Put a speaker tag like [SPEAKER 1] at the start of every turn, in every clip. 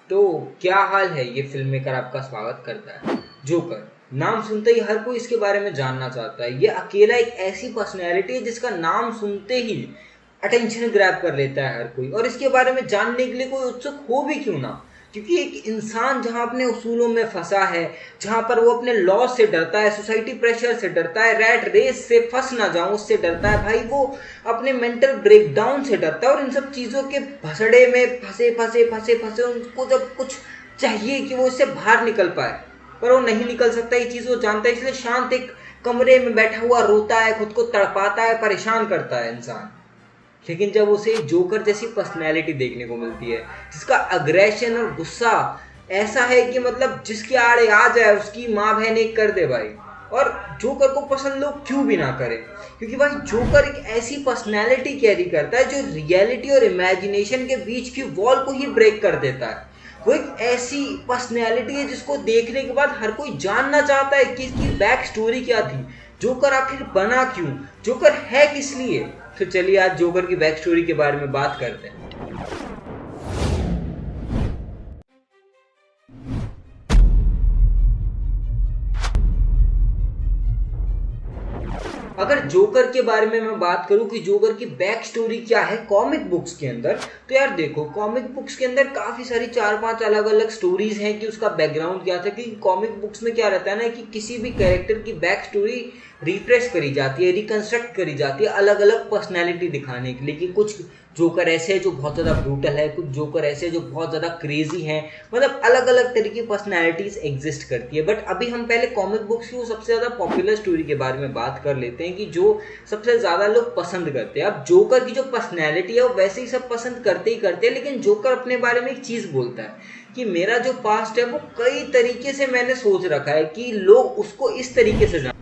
[SPEAKER 1] तो क्या हाल है, ये फिल्म मेकर आपका स्वागत करता है। जोकर नाम सुनते ही हर कोई इसके बारे में जानना चाहता है। ये अकेला एक ऐसी पर्सनैलिटी है जिसका नाम सुनते ही अटेंशन ग्रैब कर लेता है हर कोई, और इसके बारे में जानने के लिए कोई उत्सुक हो भी क्यों ना। क्योंकि एक इंसान जहां अपने उसूलों में फंसा है, जहां पर वो अपने लॉ से डरता है, सोसाइटी प्रेशर से डरता है, रैट रेस से फंस ना जाऊं उससे डरता है भाई, वो अपने मेंटल ब्रेकडाउन से डरता है, और इन सब चीज़ों के भसड़े में फंसे फंसे फंसे फंसे उनको जब कुछ चाहिए कि वो इससे बाहर निकल पाए, पर वो नहीं निकल सकता। ये चीज़ वो जानता है, इसलिए शांत एक कमरे में बैठा हुआ रोता है, खुद को तड़पाता है, परेशान करता है इंसान। लेकिन जब उसे जोकर जैसी पर्सनैलिटी देखने को मिलती है जिसका अग्रेशन और गुस्सा ऐसा है कि मतलब जिसके आड़े आ जाए उसकी माँ बहन एक कर दे भाई, और जोकर को पसंद लोग क्यों भी ना करें, क्योंकि भाई जोकर एक ऐसी पर्सनैलिटी कैरी करता है जो रियलिटी और इमेजिनेशन के बीच की वॉल को ही ब्रेक कर देता है। वो एक ऐसी पर्सनैलिटी है जिसको देखने के बाद हर कोई जानना चाहता है कि इसकी बैक स्टोरी क्या थी, जोकर आखिर बना क्यों, जोकर है किस लिए। तो चलिए आज जोकर की बैक स्टोरी के बारे में बात करते हैं। अगर जोकर के बारे में मैं बात करूं कि जोकर की बैक स्टोरी क्या है कॉमिक बुक्स के अंदर, तो यार देखो कॉमिक बुक्स के अंदर काफी सारी 4-5 अलग अलग स्टोरीज हैं कि उसका बैकग्राउंड क्या था। कि कॉमिक बुक्स में क्या रहता है ना कि किसी भी कैरेक्टर की बैक स्टोरी रिफ्रेश करी जाती है, रिकंस्ट्रक्ट करी जाती है अलग अलग पर्सनैलिटी दिखाने के लिए। कि कुछ जोकर ऐसे है जो बहुत ज़्यादा ब्रूटल है, कुछ जोकर ऐसे है जो बहुत ज़्यादा क्रेजी हैं, मतलब अलग अलग तरह की पर्सनैलिटीज एग्जिस्ट करती है। बट अभी हम पहले कॉमिक बुक्स की वो सबसे ज़्यादा पॉपुलर स्टोरी के बारे में बात कर लेते हैं कि जो सबसे ज़्यादा लोग पसंद करते हैं। अब जोकर की जो पर्सनैलिटी है वो वैसे ही सब पसंद करते ही करते हैं, लेकिन जोकर अपने बारे में एक चीज़ बोलता है कि मेरा जो पास्ट है वो कई तरीके से मैंने सोच रखा है कि लोग उसको इस तरीके से जाने।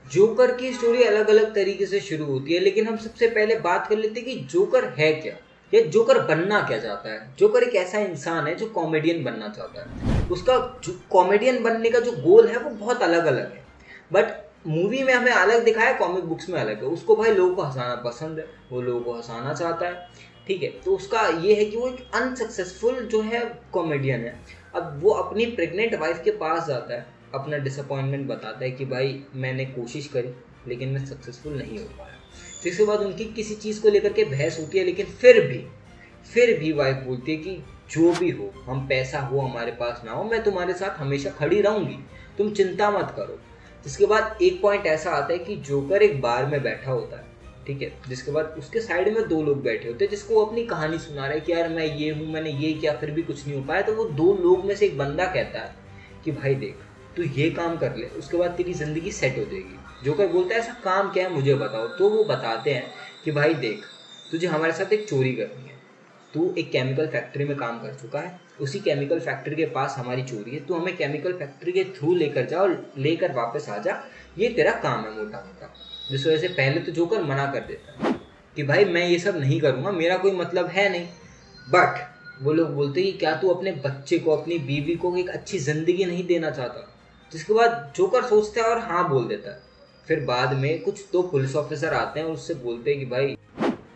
[SPEAKER 1] जोकर की स्टोरी अलग अलग तरीके से शुरू होती है, लेकिन हम सबसे पहले बात कर लेते हैं कि जोकर है क्या, या जोकर बनना क्या चाहता है। जोकर एक ऐसा इंसान है जो कॉमेडियन बनना चाहता है। उसका कॉमेडियन बनने का जो गोल है वो बहुत अलग अलग है, बट मूवी में हमें अलग दिखाया, कॉमिक बुक्स में अलग है। उसको भाई लोगों को हंसाना पसंद है, वो लोगों को हंसाना चाहता है, ठीक है। तो उसका ये है कि वो एक अनसक्सेसफुल जो है कॉमेडियन है। अब वो अपनी प्रेग्नेंट वाइफ के पास जाता है, अपना डिसअपॉइंटमेंट बताता है कि भाई मैंने कोशिश करी लेकिन मैं सक्सेसफुल नहीं हो पाया। फिर इसके बाद उनकी किसी चीज़ को लेकर के बहस होती है, लेकिन फिर भी वाइफ बोलती है कि जो भी हो, हम पैसा हो हमारे पास ना हो, मैं तुम्हारे साथ हमेशा खड़ी रहूंगी, तुम चिंता मत करो। जिसके बाद एक पॉइंट ऐसा आता है कि जोकर एक बार में बैठा होता है, ठीक है। जिसके बाद उसके साइड में 2 लोग बैठे होते हैं जिसको वो अपनी कहानी सुना रहे हैं कि यार मैं ये हूँ, मैंने ये किया, फिर भी कुछ नहीं हो पाया। तो वो 2 लोग में से एक बंदा कहता है कि भाई देख तू ये काम कर ले, उसके बाद तेरी ज़िंदगी सेट हो जाएगी। जोकर बोलता है ऐसा काम क्या है मुझे बताओ। तो वो बताते हैं कि भाई देख तुझे हमारे साथ एक चोरी करनी है, तू एक केमिकल फैक्ट्री में काम कर चुका है, उसी केमिकल फैक्ट्री के पास हमारी चोरी है, तू हमें केमिकल फैक्ट्री के थ्रू लेकर जा और लेकर वापस आ जा, ये तेरा काम है मोटा मोटा। जिस वजह से पहले तो जोकर मना कर देता है कि भाई मैं ये सब नहीं करूँगा, मेरा कोई मतलब है नहीं। बट वो लोग बोलते हैं कि क्या तू अपने बच्चे को, अपनी बीवी को एक अच्छी ज़िंदगी नहीं देना चाहता। जिसके बाद जोकर सोचता है और हाँ बोल देता है। फिर बाद में कुछ 2 पुलिस ऑफिसर आते हैं और उससे बोलते हैं कि भाई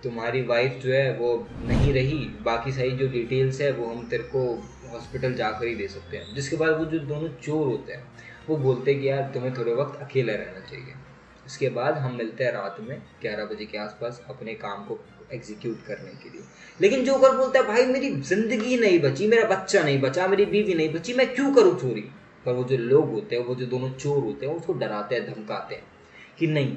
[SPEAKER 1] तुम्हारी वाइफ जो है वो नहीं रही, बाकी सारी जो डिटेल्स है वो हम तेरे को हॉस्पिटल जाकर ही दे सकते हैं। जिसके बाद वो जो दोनों चोर होते हैं वो बोलते हैं कि यार तुम्हें थोड़े वक्त अकेला रहना चाहिए। इसके बाद हम मिलते हैं रात में 11 बजे के आसपास अपने काम को एग्जीक्यूट करने के लिए। लेकिन जोकर बोलता है भाई मेरी ज़िंदगी नहीं बची, मेरा बच्चा नहीं बचा, मेरी बीवी नहीं बची, मैं क्यों करूँ चोरी। पर वो जो लोग होते हैं, वो जो दोनों चोर होते हैं, उसको डराते हैं, धमकाते हैं कि नहीं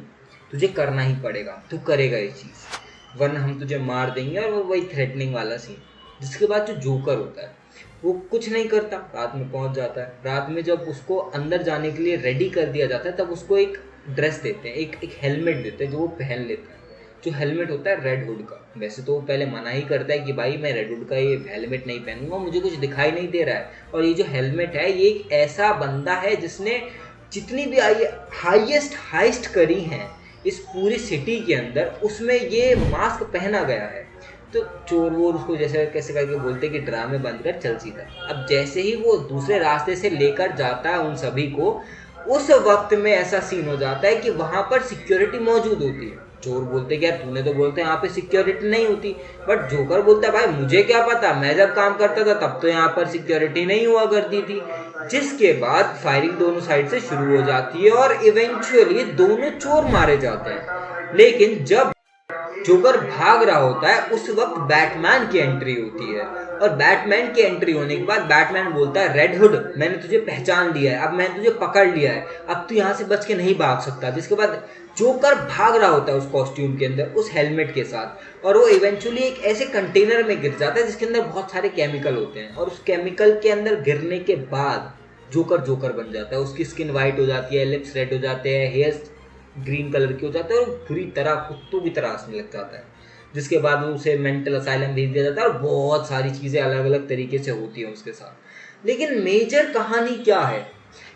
[SPEAKER 1] तुझे करना ही पड़ेगा, तू करेगा ये चीज़ वरना हम तुझे मार देंगे, और वो वही थ्रेटनिंग वाला सीन। जिसके बाद जो जोकर होता है वो कुछ नहीं करता, रात में पहुंच जाता है। रात में जब उसको अंदर जाने के लिए रेडी कर दिया जाता है तब उसको एक ड्रेस देते हैं, एक हेलमेट देते हैं जो वो पहन लेता है। जो हेलमेट होता है रेड हुड का। वैसे तो वो पहले मना ही करता है कि भाई मैं रेड हुड का ये हेलमेट नहीं पहनूंगा, मुझे कुछ दिखाई नहीं दे रहा है। और ये जो हेलमेट है ये एक ऐसा बंदा है जिसने जितनी भी हाईएस्ट हाइस्ट करी हैं इस पूरी सिटी के अंदर, उसमें ये मास्क पहना गया है। तो चोर वोर उसको जैसे कैसे करके बोलते कि ड्रामे बंद कर, चल सीधा। अब जैसे ही वो दूसरे रास्ते से लेकर जाता है उन सभी को, उस वक्त में ऐसा सीन हो जाता है कि वहाँ पर सिक्योरिटी मौजूद होती है। चोर बोलते कि यार तूने तो बोलते यहाँ पे सिक्योरिटी नहीं होती, बट जोकर बोलता है भाई मुझे क्या पता, मैं जब काम करता था तब तो यहाँ पर सिक्योरिटी नहीं हुआ करती थी। जिसके बाद फायरिंग दोनों साइड से शुरू हो जाती है और इवेंचुअली दोनों चोर मारे जाते हैं। लेकिन जब जोकर भाग रहा होता है उस वक्त बैटमैन की एंट्री होती है, और बैटमैन की एंट्री होने के बाद बैटमैन बोलता है रेड हुड मैंने तुझे पहचान लिया है, अब मैंने तुझे पकड़ लिया है, अब तू यहाँ से बच के नहीं भाग सकता। जिसके बाद जोकर भाग रहा होता है उस कॉस्ट्यूम के अंदर उस हेलमेट के साथ, और वो इवेंचुअली एक ऐसे कंटेनर में गिर जाता है जिसके अंदर बहुत सारे केमिकल होते हैं, और उस केमिकल के अंदर गिरने के बाद जोकर जोकर बन जाता है। उसकी स्किन वाइट हो जाती है, लिप्स रेड हो जाते हैं, हेयर ग्रीन कलर की हो जाता है और बुरी तरह कुत्तों की तरह हंसने लग जाता है। जिसके बाद उसे मेंटल असाइलम भेज दिया जाता है और बहुत सारी चीज़ें अलग अलग तरीके से होती हैं उसके साथ। लेकिन मेजर कहानी क्या है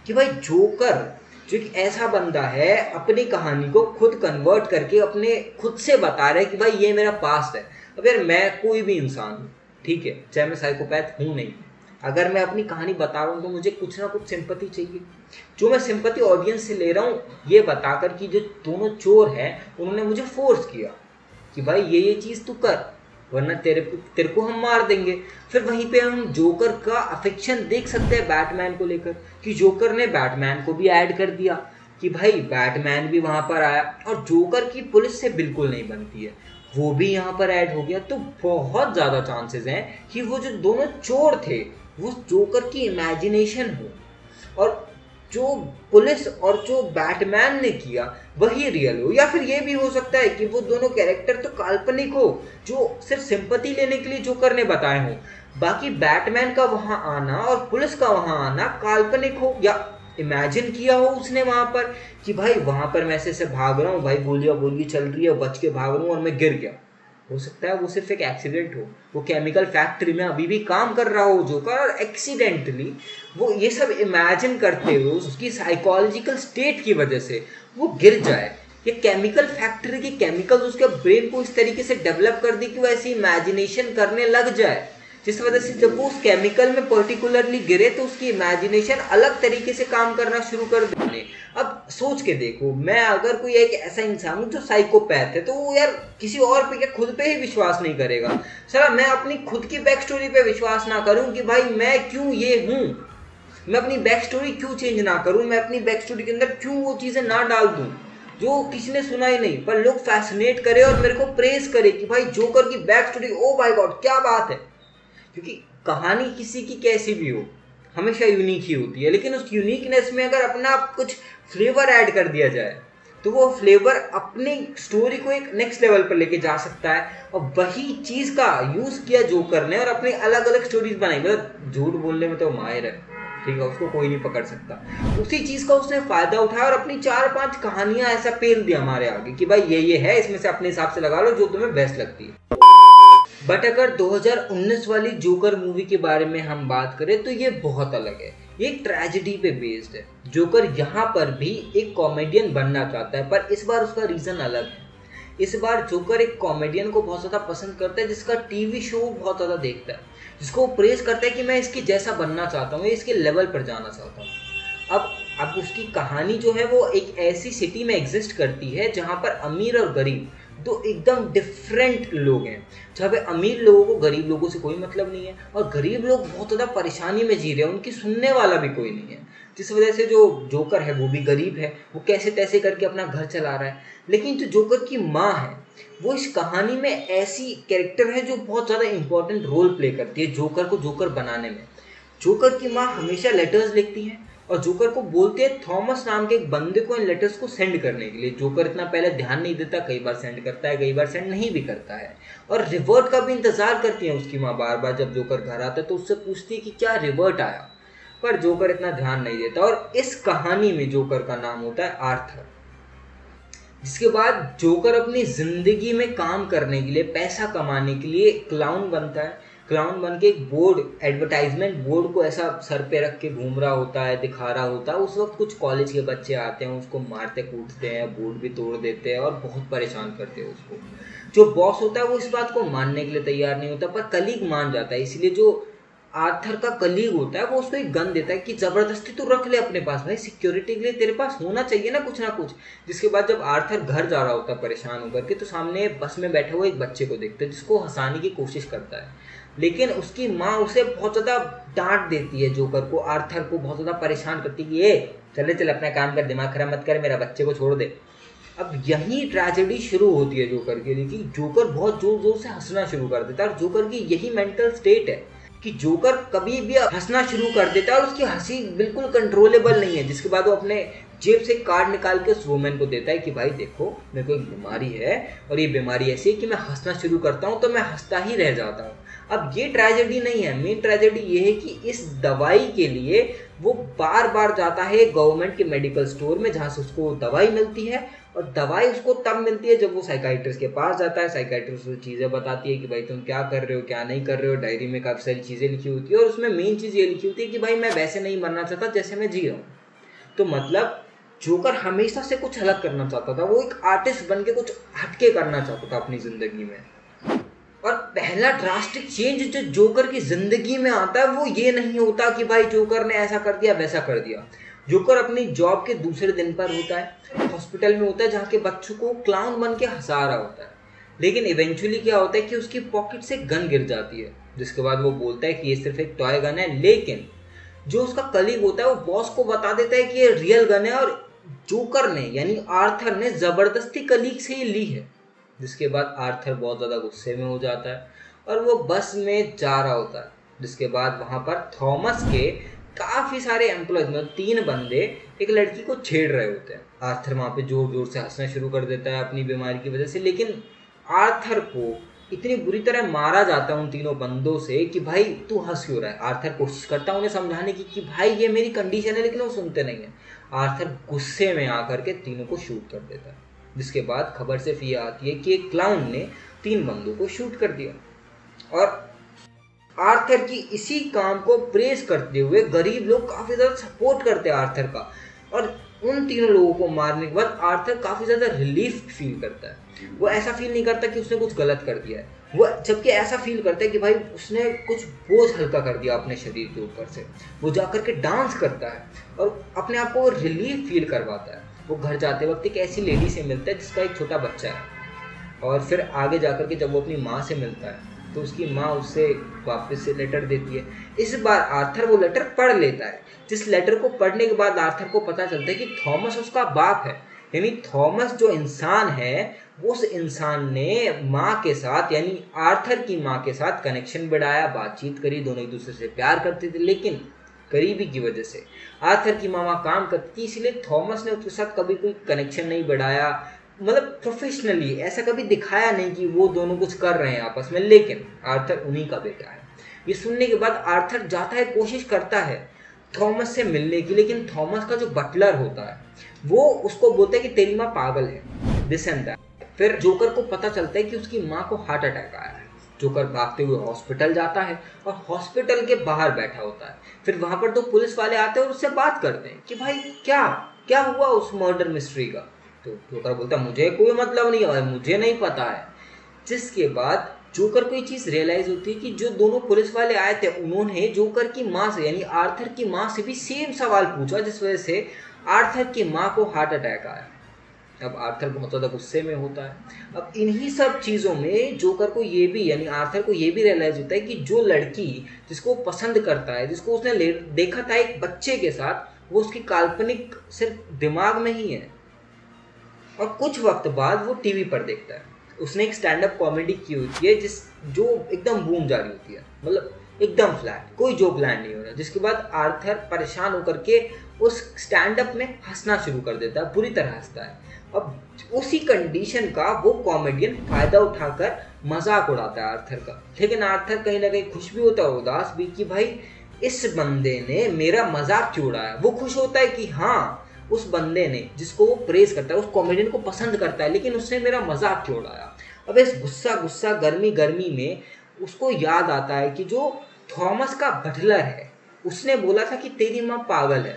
[SPEAKER 1] कि भाई जोकर जो एक ऐसा बंदा है अपनी कहानी को खुद कन्वर्ट करके अपने खुद से बता रहा है कि भाई ये मेरा पास्ट है। अब यार मैं कोई भी इंसान हूँ, ठीक है, चाहे मैं साइकोपैथ हूँ नहीं, अगर मैं अपनी कहानी बता रहा हूँ तो मुझे कुछ ना कुछ सिंपैथी चाहिए। जो मैं सिंपैथी ऑडियंस से ले रहा हूँ ये बताकर कि जो दोनों चोर हैं उन्होंने मुझे फोर्स किया कि भाई ये चीज़ तू कर वरना तेरे को हम मार देंगे। फिर वहीं पे हम जोकर का अफेक्शन देख सकते हैं बैटमैन को लेकर कि जोकर ने बैटमैन को भी ऐड कर दिया कि भाई बैटमैन भी वहाँ पर आया, और जोकर की पुलिस से बिल्कुल नहीं बनती है, वो भी यहाँ पर ऐड हो गया। तो बहुत ज़्यादा चांसेस हैं कि वो जो दोनों चोर थे वो जोकर की इमेजिनेशन हो, और जो पुलिस और जो बैटमैन ने किया वही रियल हो। या फिर ये भी हो सकता है कि वो दोनों कैरेक्टर तो काल्पनिक हो जो सिर्फ सिंपैथी लेने के लिए जोकर ने बताए हों, बाकी बैटमैन का वहां आना और पुलिस का वहां आना काल्पनिक हो या इमेजिन किया हो उसने वहां पर कि भाई वहां पर मैं ऐसे भाग रहा हूँ, भाई गोलियां गोली चल रही है, बच के भाग रहा हूँ और मैं गिर गया। हो सकता है वो सिर्फ एक एक्सीडेंट हो, वो केमिकल फैक्ट्री में अभी भी काम कर रहा हो जोकर और एक्सीडेंटली वो ये सब इमेजिन करते हुए उसकी साइकोलॉजिकल स्टेट की वजह से वो गिर जाए। ये केमिकल फैक्ट्री के केमिकल्स उसके ब्रेन को इस तरीके से डेवलप कर दी कि वो ऐसी इमेजिनेशन करने लग जाए, जिस वजह से जब वो उस केमिकल में पर्टिकुलरली गिरे तो उसकी इमेजिनेशन अलग तरीके से काम करना शुरू कर देने। अब सोच के देखो, मैं अगर कोई एक ऐसा इंसान हूँ जो साइकोपैथ है तो वो यार किसी और पे क्या खुद पे ही विश्वास नहीं करेगा। सर मैं अपनी खुद की बैक स्टोरी पे विश्वास ना करूँ कि भाई मैं क्यों ये हूँ, मैं अपनी बैक स्टोरी क्यों चेंज ना करूँ, मैं अपनी बैक स्टोरी के अंदर क्यों वो चीज़ें ना डाल दूँ जो किसी ने सुना ही नहीं, पर लोग फैसिनेट करे और मेरे को प्रेज करे कि भाई जोकर की back story oh my God क्या बात है। क्योंकि कहानी किसी की कैसी भी हो हमेशा यूनिक ही होती है, लेकिन उस यूनिकनेस में अगर अपना कुछ फ्लेवर ऐड कर दिया जाए तो वो फ्लेवर अपनी स्टोरी को एक नेक्स्ट लेवल पर लेके जा सकता है। और वही चीज़ का यूज़ किया जोकर ने और अपनी अलग अलग स्टोरीज बनाई। मतलब झूठ बोलने में तो माहिर है, ठीक है, उसको कोई नहीं पकड़ सकता। उसी चीज़ का उसने फ़ायदा उठाया और अपनी 4-5 कहानियाँ ऐसा पेल दिया हमारे आगे कि भाई ये है, इसमें से अपने हिसाब से लगा लो जो तुम्हें बेस्ट लगती है। बट अगर 2019 वाली जोकर मूवी के बारे में हम बात करें तो ये बहुत अलग है, ये एक ट्रेजेडी पे बेस्ड है। जोकर यहाँ पर भी एक कॉमेडियन बनना चाहता है, पर इस बार उसका रीज़न अलग है। इस बार जोकर एक कॉमेडियन को बहुत ज़्यादा पसंद करता है जिसका टीवी शो बहुत ज़्यादा देखता है, जिसको वो प्रेज करता है कि मैं इसके जैसा बनना चाहता हूँ, इसके लेवल पर जाना चाहता हूँ। अब उसकी कहानी जो है वो एक ऐसी सिटी में एग्जिस्ट करती है जहाँ पर अमीर और गरीब दो एकदम डिफरेंट लोग हैं, जहाँ पे अमीर लोगों को गरीब लोगों से कोई मतलब नहीं है और गरीब लोग बहुत ज़्यादा परेशानी में जी रहे हैं, उनकी सुनने वाला भी कोई नहीं है। जिस वजह से जो जोकर है वो भी गरीब है, वो कैसे तैसे करके अपना घर चला रहा है। लेकिन जो जोकर की माँ है वो इस कहानी में ऐसी कैरेक्टर है जो बहुत ज़्यादा इंपॉर्टेंट रोल प्ले करती है जोकर को जोकर बनाने में। जोकर की माँ हमेशा लेटर्स लिखती हैं और जोकर को बोलते हैं थॉमस नाम के एक बंदे को इन लेटर्स को सेंड करने के लिए। जोकर इतना पहले ध्यान नहीं देता, कई बार सेंड करता है, कई बार सेंड नहीं भी करता है, और रिवर्ट का भी इंतजार करती है उसकी माँ बार बार। जब जोकर घर आता है तो उससे पूछती है कि क्या रिवर्ट आया, पर जोकर इतना ध्यान नहीं देता। और इस कहानी में जोकर का नाम होता है आर्थर। जिसके बाद जोकर अपनी जिंदगी में काम करने के लिए, पैसा कमाने के लिए क्लाउन बनता है। क्लाउन बन के एक बोर्ड, एडवर्टाइजमेंट बोर्ड को ऐसा सर पे रख के घूम रहा होता है, दिखा रहा होता है। उस वक्त कुछ कॉलेज के बच्चे आते हैं, उसको मारते कूटते हैं, बोर्ड भी तोड़ देते हैं और बहुत परेशान करते हैं उसको। जो बॉस होता है वो इस बात को मानने के लिए तैयार नहीं होता, पर कलीग मान जाता है। इसलिए जो आर्थर का कलीग होता है वो उसको एक गन देता है कि जबरदस्ती तू रख ले अपने पास, भाई सिक्योरिटी के लिए तेरे पास होना चाहिए ना कुछ ना कुछ। जिसके बाद जब आर्थर घर जा रहा होता है परेशान होकर के, तो सामने बस में बैठे हुए एक बच्चे को देखते हैं जिसको हंसाने की कोशिश करता है, लेकिन उसकी माँ उसे बहुत ज़्यादा डांट देती है, जोकर को, आर्थर को बहुत ज़्यादा परेशान करती है कि ए चले चल अपना काम कर, दिमाग खराब मत कर, मेरा बच्चे को छोड़ दे। अब यही ट्रेजेडी शुरू होती है जोकर के लिए कि जोकर बहुत जोर जोर से हंसना शुरू कर देता है, और जोकर की यही मेंटल स्टेट है कि जोकर कभी भी हंसना शुरू कर देता है और उसकी हंसी बिल्कुल कंट्रोलेबल नहीं है। जिसके बाद वो अपने जेब से कार्ड निकाल के उस वुमेन को देता है कि भाई देखो मेरे को एक बीमारी है और ये बीमारी ऐसी है कि मैं हंसना शुरू करता हूँ तो मैं हंसता ही रह जाता हूँ। अब ये ट्रेजेडी नहीं है, मेन ट्रेजेडी ये है कि इस दवाई के लिए वो बार बार जाता है गवर्नमेंट के मेडिकल स्टोर में जहाँ से उसको दवाई मिलती है, और दवाई उसको तब मिलती है जब वो साइकाइट्रिस्ट के पास जाता है। साइकाइट्रिस्ट उसको चीज़ें बताती है कि भाई तुम क्या कर रहे हो क्या नहीं कर रहे हो, डायरी में काफ़ी सारी चीज़ें लिखी होती है और उसमें मेन चीज़ ये लिखी होती है कि भाई मैं वैसे नहीं मरना चाहता जैसे मैं जी रहा हूँ। तो मतलब जोकर हमेशा से कुछ अलग करना चाहता था, वो एक आर्टिस्ट बन के कुछ हटके करना चाहता था अपनी ज़िंदगी में। और पहला ड्रास्टिक चेंज जो जोकर की जिंदगी में आता है वो ये नहीं होता कि भाई जोकर ने ऐसा कर दिया वैसा कर दिया। जोकर अपनी जॉब के दूसरे दिन पर होता है, हॉस्पिटल में होता है जहाँ के बच्चों को क्लाउन बन के हंसा रहा होता है, लेकिन इवेंचुअली क्या होता है कि उसकी पॉकेट से गन गिर जाती है। जिसके बाद वो बोलता है कि ये सिर्फ एक टॉय गन है, लेकिन जो उसका कलीग होता है वो बॉस को बता देता है कि ये रियल गन है और जोकर ने यानी आर्थर ने जबरदस्ती कलीग से ही ली है। जिसके बाद आर्थर बहुत ज़्यादा गुस्से में हो जाता है और वो बस में जा रहा होता है। जिसके बाद वहाँ पर थॉमस के काफ़ी सारे एम्प्लॉयज में 3 बंदे एक लड़की को छेड़ रहे होते हैं। आर्थर वहाँ पे जोर जोर से हंसना शुरू कर देता है अपनी बीमारी की वजह से, लेकिन आर्थर को इतनी बुरी तरह मारा जाता है उन तीनों बंदों से कि भाई तू हंस क्यों रहा है। आर्थर कोशिश करता है उन्हें समझाने की कि भाई ये मेरी कंडीशन है, लेकिन वो सुनते नहीं है। आर्थर गुस्से में आकर के तीनों को शूट कर देता है। जिसके बाद खबर सिर्फ ये आती है कि एक क्लाउन ने 3 बंदों को शूट कर दिया। और आर्थर की इसी काम को प्रेस करते हुए गरीब लोग काफ़ी ज़्यादा सपोर्ट करते हैं आर्थर का, और उन तीनों लोगों को मारने के बाद आर्थर काफ़ी ज़्यादा रिलीफ फील करता है। वो ऐसा फील नहीं करता कि उसने कुछ गलत कर दिया है, वो जबकि ऐसा फील करता है कि भाई उसने कुछ बोझ हल्का कर दिया अपने शरीर के ऊपर से। वो जाकर के डांस करता है और अपने आप को रिलीफ फील करवाता है। वो घर जाते वक्त एक ऐसी लेडी से मिलता है जिसका एक छोटा बच्चा है, और फिर आगे जाकर के जब वो अपनी माँ से मिलता है तो उसकी माँ उससे वापस से लेटर देती है। इस बार आर्थर वो लेटर पढ़ लेता है, जिस लेटर को पढ़ने के बाद आर्थर को पता चलता है कि थॉमस उसका बाप है। यानी थॉमस जो इंसान है उस इंसान ने माँ के साथ यानी आर्थर की माँ के साथ कनेक्शन बढ़ाया, बातचीत करी, दोनों एक दूसरे से प्यार करते थे, लेकिन करीबी की वजह से आर्थर की मामा काम करती थी, इसलिए थॉमस ने उसके साथ कभी कोई कनेक्शन नहीं बढ़ाया। मतलब प्रोफेशनली ऐसा कभी दिखाया नहीं कि वो दोनों कुछ कर रहे हैं आपस में, लेकिन आर्थर उन्हीं का बेटा है। ये सुनने के बाद आर्थर जाता है, कोशिश करता है थॉमस से मिलने की, लेकिन थॉमस का जो बटलर होता है वो उसको बोलता है कि तेरी माँ पागल है, दिस एंड दैट। फिर जोकर को पता चलता है कि उसकी माँ को हार्ट अटैक आया है। जोकर भागते हुए हॉस्पिटल जाता है और हॉस्पिटल के बाहर बैठा होता है। फिर वहां पर 2 पुलिस वाले आते हैं और उससे बात करते हैं कि भाई क्या क्या हुआ उस मर्डर मिस्ट्री का। तो जोकर बोलता मुझे कोई मतलब नहीं है, मुझे नहीं पता है। जिसके बाद जोकर को ये चीज़ रियलाइज होती है कि जो दोनों पुलिस वाले आए थे उन्होंने जोकर की माँ से यानी आर्थर की माँ से भी सेम सवाल पूछा, जिस वजह से आर्थर की माँ को हार्ट अटैक आया। अब आर्थर बहुत ज़्यादा गुस्से में होता है। अब इन्हीं सब चीज़ों में जोकर को ये भी यानी आर्थर को ये भी रियलाइज होता है कि जो लड़की जिसको पसंद करता है, जिसको उसने देखा था एक बच्चे के साथ, वो उसकी काल्पनिक सिर्फ दिमाग में ही है। और कुछ वक्त बाद वो टीवी पर देखता है, उसने एक स्टैंड अप कॉमेडी की होती है जो एकदम बूम जा रही होती है, मतलब एकदम फ्लैट, कोई जोक लैंड नहीं हो रहा। जिसके बाद आर्थर परेशान होकर के उस स्टैंड अप में हंसना शुरू कर देता है, बुरी तरह हंसता है। अब उसी कंडीशन का वो कॉमेडियन फायदा उठाकर मजाक उड़ाता है आर्थर का, लेकिन आर्थर कहीं ना कहीं खुश भी होता है, उदास भी, कि भाई इस बंदे ने मेरा मजाक क्यों उड़ाया। वो खुश होता है कि हाँ उस बंदे ने जिसको वो प्रेज करता है, उस कॉमेडियन को पसंद करता है, लेकिन उसने मेरा मजाक क्यों उड़ाया। अब इस गुस्सा गर्मी में उसको याद आता है कि जो थॉमस का बटलर है उसने बोला था कि तेरी माँ पागल है।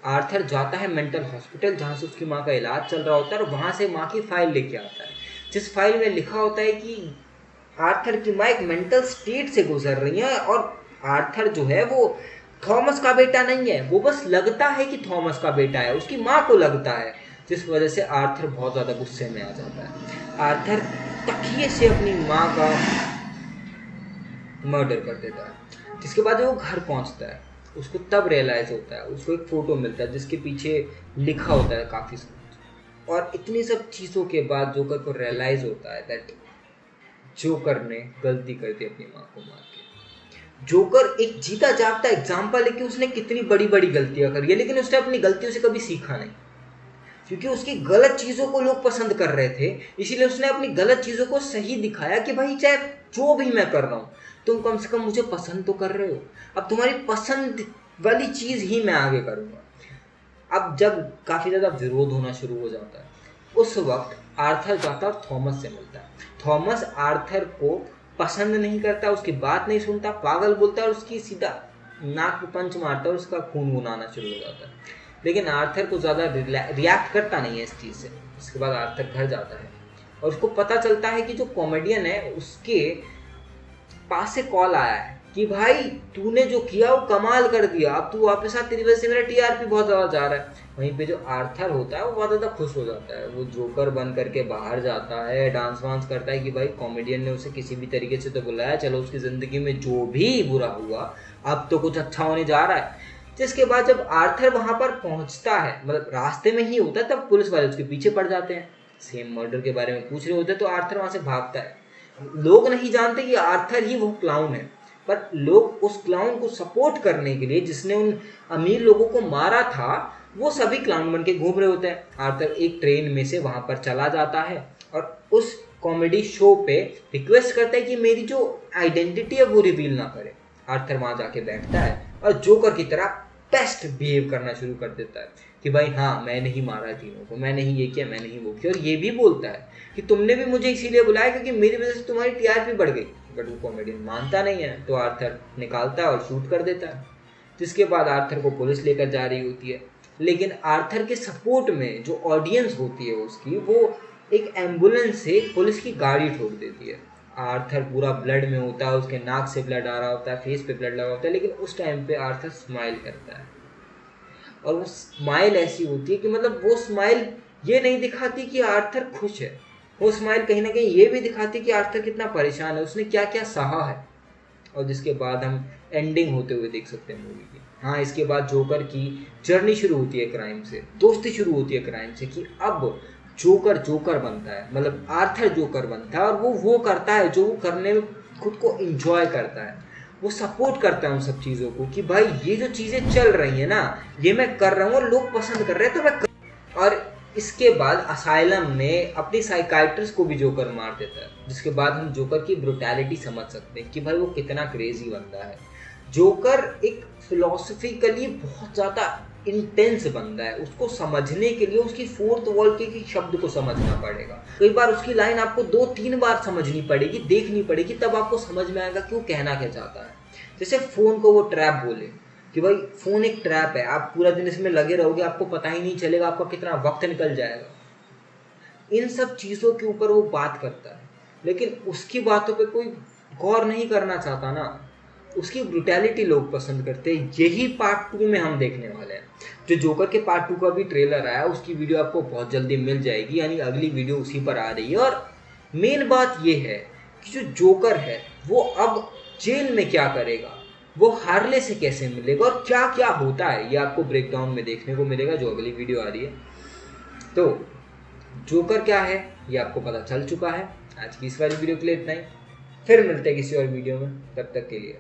[SPEAKER 1] आर्थर जाता है मेंटल हॉस्पिटल जहाँ से उसकी माँ का इलाज चल रहा होता है, और वहाँ से माँ की फाइल लेके आता है, जिस फाइल में लिखा होता है कि आर्थर की माँ एक मेंटल स्टेट से गुजर रही है और आर्थर जो है वो थॉमस का बेटा नहीं है, वो बस लगता है कि थॉमस का बेटा है, उसकी माँ को लगता है, जिस वजह से आर्थर बहुत ज़्यादा गुस्से में आ जाता है। आर्थर तकिए से अपनी माँ का मर्डर कर देता है। जिसके बाद वो घर पहुंचता है, उसको तब रियलाइज होता है, उसको एक फोटो मिलता है जिसके पीछे लिखा होता है काफ़ी कुछ। और इतनी सब चीज़ों के बाद जोकर को रियलाइज होता है दैट जोकर ने गलती कर दी अपनी माँ को मार के। जोकर एक जीता जागता एग्जाम्पल है कि उसने कितनी बड़ी बड़ी गलतियां करी है, लेकिन उसने अपनी गलतियों से कभी सीखा नहीं, क्योंकि उसकी गलत चीज़ों को लोग पसंद कर रहे थे, इसीलिए उसने अपनी गलत चीज़ों को सही दिखाया कि भाई चाहे जो भी मैं कर रहा हूँ तुम कम से कम मुझे पसंद तो कर रहे हो, अब तुम्हारी पसंद वाली चीज़ ही मैं आगे करूँगा। अब जब काफ़ी ज़्यादा विरोध होना शुरू हो जाता है, उस वक्त आर्थर जाता है और थॉमस से मिलता है। थॉमस आर्थर को पसंद नहीं करता, उसकी बात नहीं सुनता, पागल बोलता है और उसकी सीधा नाक पे पंच मारता है और उसका खून वून आना शुरू हो जाता है। लेकिन आर्थर को ज़्यादा रिएक्ट करता नहीं है इस चीज़ से। उसके बाद आर्थर घर जाता है और उसको पता चलता है कि जो कॉमेडियन है उसके पास से कॉल आया है कि भाई तूने जो किया वो कमाल कर दिया, अब तू वापस आ, तेरी वजह से मेरा टीआरपी बहुत ज़्यादा जा रहा है। वहीं पे जो आर्थर होता है वो बहुत ज़्यादा खुश हो जाता है, वो जोकर बन करके बाहर जाता है, डांस वांस करता है कि भाई कॉमेडियन ने उसे किसी भी तरीके से तो बुलाया, चलो उसकी ज़िंदगी में जो भी बुरा हुआ अब तो कुछ अच्छा होने जा रहा है। जिसके बाद जब आर्थर वहाँ पर पहुँचता है, मतलब रास्ते में ही होता है, तब पुलिस वाले उसके पीछे पड़ जाते हैं, सेम मर्डर के बारे में पूछ रहे होते हैं, तो आर्थर वहाँ से भागता है। लोग नहीं जानते कि आर्थर ही वो क्लाउन है, पर लोग उस क्लाउन को सपोर्ट करने के लिए, जिसने उन अमीर लोगों को मारा था, वो सभी क्लाउन बन के घूम रहे होते हैं। आर्थर एक ट्रेन में से वहाँ पर चला जाता है और उस कॉमेडी शो पे रिक्वेस्ट करता है कि मेरी जो आइडेंटिटी है वो रिवील ना करे। आर्थर वहाँ जाके बैठता है और जोकर की तरह बेस्ट बिहेव करना शुरू कर देता है कि भाई हाँ मैंने ही मारा तीनों को, मैंने ही ये किया, मैंने ही वो किया, और ये भी बोलता है कि तुमने भी मुझे इसीलिए बुलाया क्योंकि मेरी वजह से तुम्हारी टीआरपी बढ़ गई। बट वो कॉमेडियन मानता नहीं है, तो आर्थर निकालता है और शूट कर देता है। जिसके बाद आर्थर को पुलिस लेकर जा रही होती है, लेकिन आर्थर के सपोर्ट में जो ऑडियंस होती है उसकी, वो एक एम्बुलेंस से पुलिस की गाड़ी ठोक देती है। आर्थर पूरा ब्लड में होता है, उसके नाक से ब्लड आ रहा होता है, फेस पे ब्लड लगा होता है, लेकिन उस टाइम पे आर्थर स्माइल करता है और वो स्माइल ऐसी होती है कि मतलब वो स्माइल ये नहीं दिखाती कि आर्थर खुश है, वो स्माइल कहीं ना कहीं ये भी दिखाती कि आर्थर कितना परेशान है, उसने क्या क्या सहा है। और जिसके बाद हम एंडिंग होते हुए देख सकते हैं मूवी की। हाँ, इसके बाद जोकर की जर्नी शुरू होती है क्राइम से, दोस्ती शुरू होती है क्राइम से, कि अब जोकर बनता है, मतलब आर्थर जोकर बनता है और वो करता है जो वो करने में खुद को एंजॉय करता है। वो सपोर्ट करता है उन सब चीज़ों को कि भाई ये जो चीज़ें चल रही है ना, ये मैं कर रहा हूँ और लोग पसंद कर रहे हैं तो मैं कर। और इसके बाद असाइलम में अपनी साइकाइट्रिस्ट को भी जोकर मार देता है, जिसके बाद हम जोकर की ब्रुटैलिटी समझ सकते हैं कि भाई वो कितना क्रेजी बंदा है। जोकर एक फिलोसफिकली बहुत ज़्यादा इंटेंस बंदा है, उसको समझने के लिए उसकी फोर्थ वॉल के शब्द को समझना पड़ेगा। कई बार उसकी लाइन आपको 2-3 बार समझनी पड़ेगी, देखनी पड़ेगी, तब आपको समझ में आएगा कि वो कहना क्या चाहता है। जैसे फ़ोन को वो ट्रैप बोले कि भाई फ़ोन एक ट्रैप है, आप पूरा दिन इसमें लगे रहोगे, आपको पता ही नहीं चलेगा आपका कितना वक्त निकल जाएगा। इन सब चीज़ों के ऊपर वो बात करता है, लेकिन उसकी बातों पे कोई गौर नहीं करना चाहता ना, उसकी ब्रुटैलिटी लोग पसंद करते हैं। यही पार्ट 2 में हम देखने वाले हैं। जो जोकर के पार्ट 2 का भी ट्रेलर आया, उसकी वीडियो आपको बहुत जल्दी मिल जाएगी, यानी अगली वीडियो उसी पर आ रही है। और मेन बात ये है कि जो जोकर है वो अब जेल में क्या करेगा, वो हार्ले से कैसे मिलेगा और क्या क्या होता है, ये आपको ब्रेकडाउन में देखने को मिलेगा जो अगली वीडियो आ रही है। तो जोकर क्या है ये आपको पता चल चुका है। आज की इस वाली वीडियो के लिए इतना ही, फिर मिलते हैं किसी और वीडियो में, तब तक के लिए।